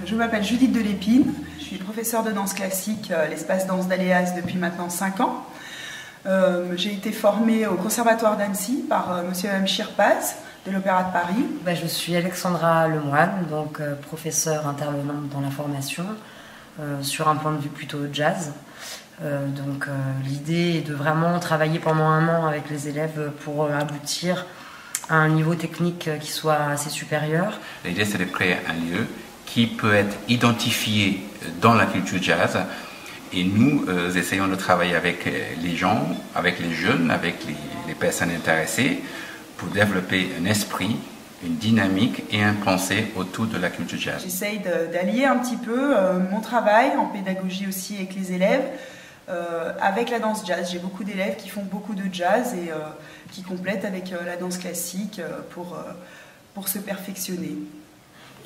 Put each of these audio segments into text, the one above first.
Je m'appelle Judith Delépine, je suis professeure de danse classique à l'espace danse d'Aléas depuis maintenant 5 ans. J'ai été formée au Conservatoire d'Annecy par monsieur et madame Schirpaz de l'Opéra de Paris. Je suis Alexandra Lemoine, donc professeure intervenante dans la formation sur un point de vue plutôt jazz. L'idée est de vraiment travailler pendant 1 an avec les élèves pour aboutir à un niveau technique qui soit assez supérieur. L'idée, c'est de créer un lieu qui peut être identifié dans la culture jazz. Et nous essayons de travailler avec les gens, avec les jeunes, avec les personnes intéressées pour développer un esprit, une dynamique et un pensée autour de la culture jazz. J'essaye d'allier un petit peu mon travail en pédagogie aussi avec les élèves avec la danse jazz. J'ai beaucoup d'élèves qui font beaucoup de jazz et qui complètent avec la danse classique pour se perfectionner.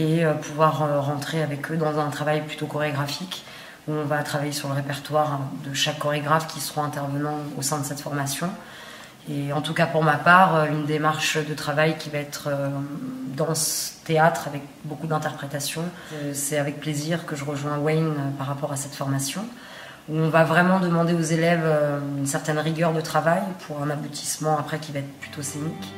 Et pouvoir rentrer avec eux dans un travail plutôt chorégraphique où on va travailler sur le répertoire de chaque chorégraphe qui seront intervenants au sein de cette formation. Et en tout cas pour ma part, une démarche de travail qui va être danse-théâtre avec beaucoup d'interprétation. C'est avec plaisir que je rejoins Wayne par rapport à cette formation, où on va vraiment demander aux élèves une certaine rigueur de travail pour un aboutissement après qui va être plutôt scénique.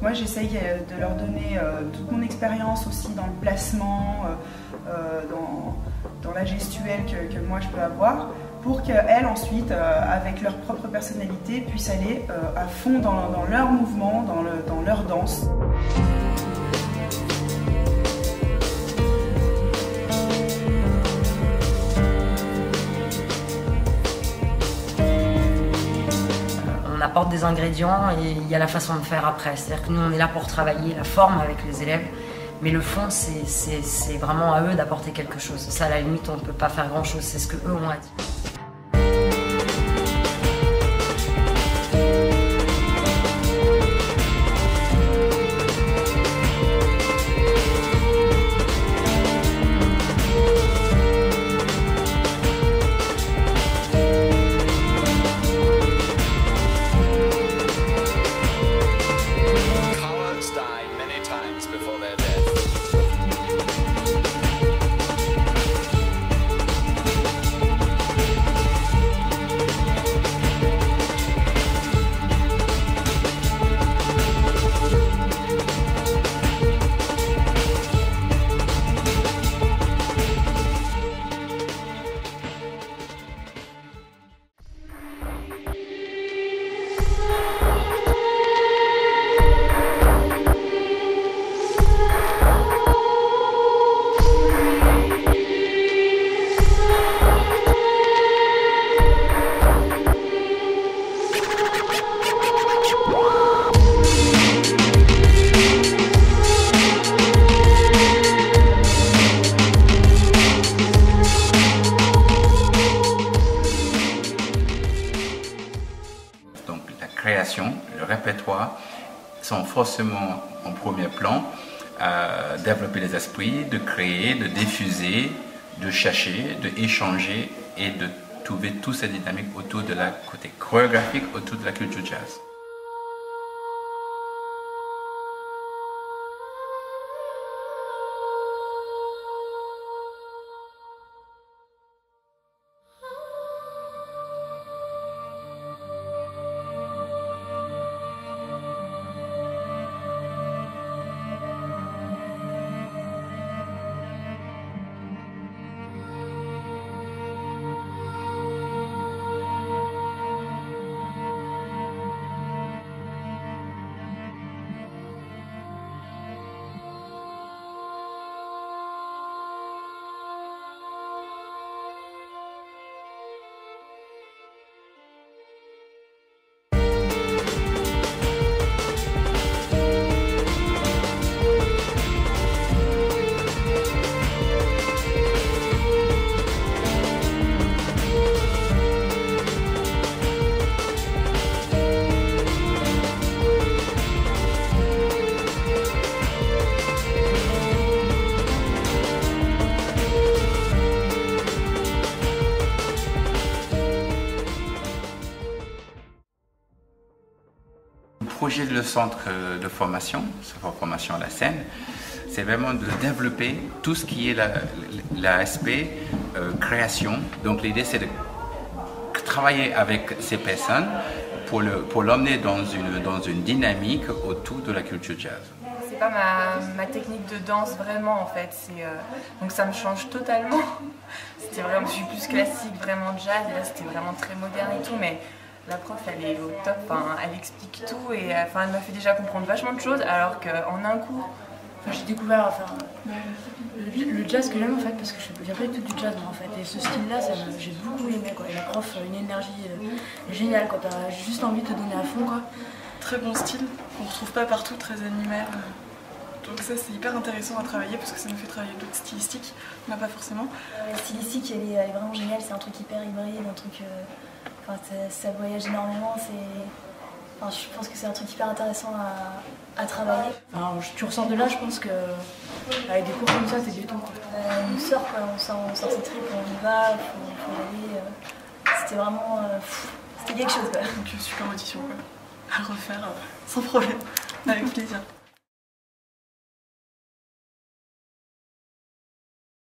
Moi, j'essaye de leur donner toute mon expérience aussi dans le placement, dans la gestuelle que moi je peux avoir, pour qu'elles ensuite, avec leur propre personnalité, puissent aller à fond dans leur mouvement, dans leur danse. On apporte des ingrédients et il y a la façon de faire après. C'est-à-dire que nous, on est là pour travailler la forme avec les élèves, mais le fond, c'est vraiment à eux d'apporter quelque chose. Ça, à la limite, on ne peut pas faire grand-chose, c'est ce qu'eux ont à dire. Le répertoire sont forcément en premier plan, développer les esprits, de créer, de diffuser, de chercher, de échanger et de trouver toute cette dynamique autour de la côté chorégraphique, autour de la culture jazz. projet de le centre de formation à la scène, c'est vraiment de développer tout ce qui est l'aspect création. Donc l'idée c'est de travailler avec ces personnes pour l'emmener dans une dynamique autour de la culture jazz. C'est pas ma technique de danse vraiment en fait, donc ça me change totalement. C'était vraiment, je suis plus classique, vraiment jazz, et là c'était vraiment très moderne et tout, mais la prof elle est au top, elle explique tout et elle m'a fait déjà comprendre vachement de choses alors qu'en un cours, j'ai découvert le jazz que j'aime en fait, parce que je viens pas du tout du jazz moi en fait, et ce style-là, j'ai beaucoup aimé quoi. Et la prof, une énergie géniale quoi, t'as juste envie de te donner à fond quoi. Très bon style, qu'on ne retrouve pas partout, très animaire. Donc ça c'est hyper intéressant à travailler parce que ça nous fait travailler d'autres stylistiques, on n'a pas forcément. La stylistique elle est vraiment géniale, c'est un truc hyper hybride, un truc... ça voyage énormément, je pense que c'est un truc hyper intéressant à travailler. Tu ressors de là, je pense que avec des cours comme ça, c'est du temps. On sort quoi, on sort ses tripes, on y va, faut y aller. C'était vraiment... c'était quelque chose quoi. Donc super audition quoi, à refaire sans problème, avec plaisir.